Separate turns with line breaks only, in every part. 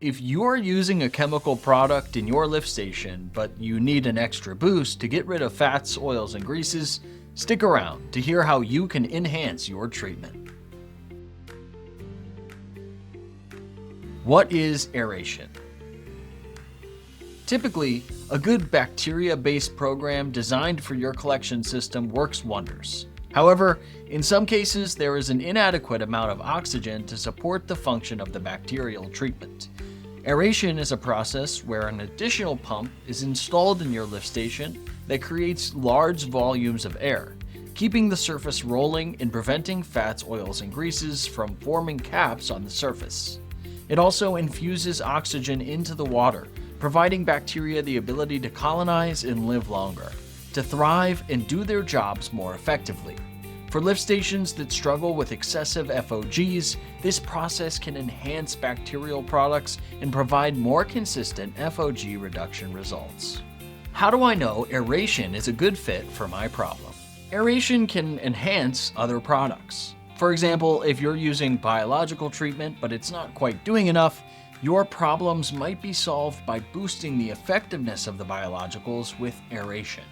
If you're using a chemical product in your lift station, but you need an extra boost to get rid of fats, oils, and greases, stick around to hear how you can enhance your treatment. What is aeration? Typically, a good bacteria-based program designed for your collection system works wonders. However, in some cases, there is an inadequate amount of oxygen to support the function of the bacterial treatment. Aeration is a process where an additional pump is installed in your lift station that creates large volumes of air, keeping the surface rolling and preventing fats, oils, and greases from forming caps on the surface. It also infuses oxygen into the water, providing bacteria the ability to colonize and live longer, to thrive and do their jobs more effectively. For lift stations that struggle with excessive FOGs, this process can enhance bacterial products and provide more consistent FOG reduction results. How do I know aeration is a good fit for my problem? Aeration can enhance other products. For example, if you're using biological treatment but it's not quite doing enough, your problems might be solved by boosting the effectiveness of the biologicals with aeration.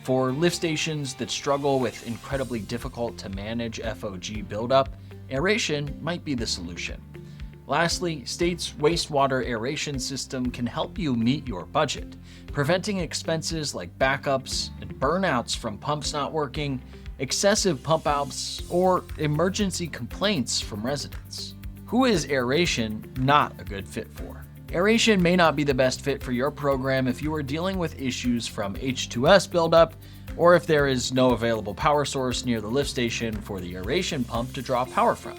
For lift stations that struggle with incredibly difficult to manage FOG buildup, aeration might be the solution. Lastly, State's wastewater aeration system can help you meet your budget, preventing expenses like backups and burnouts from pumps not working, excessive pump outs, or emergency complaints from residents. Who is aeration not a good fit for? Aeration may not be the best fit for your program if you are dealing with issues from H2S buildup, or if there is no available power source near the lift station for the aeration pump to draw power from.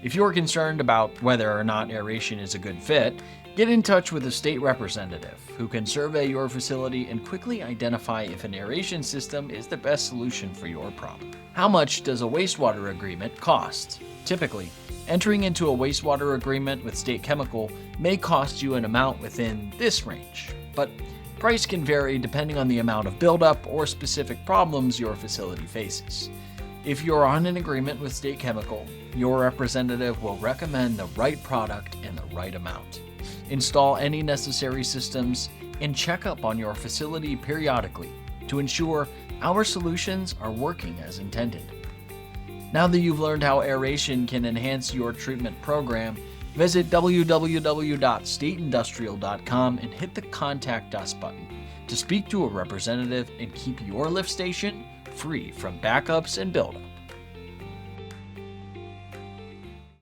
If you're concerned about whether or not aeration is a good fit, get in touch with a state representative who can survey your facility and quickly identify if an aeration system is the best solution for your problem. How much does a wastewater agreement cost? Typically, entering into a wastewater agreement with State Chemical may cost you an amount within this range, but price can vary depending on the amount of buildup or specific problems your facility faces. If you're on an agreement with State Chemical, your representative will recommend the right product and the right amount. Install any necessary systems and check up on your facility periodically to ensure our solutions are working as intended. Now that you've learned how aeration can enhance your treatment program, visit www.stateindustrial.com and hit the Contact Us button to speak to a representative and keep your lift station free from backups and buildup.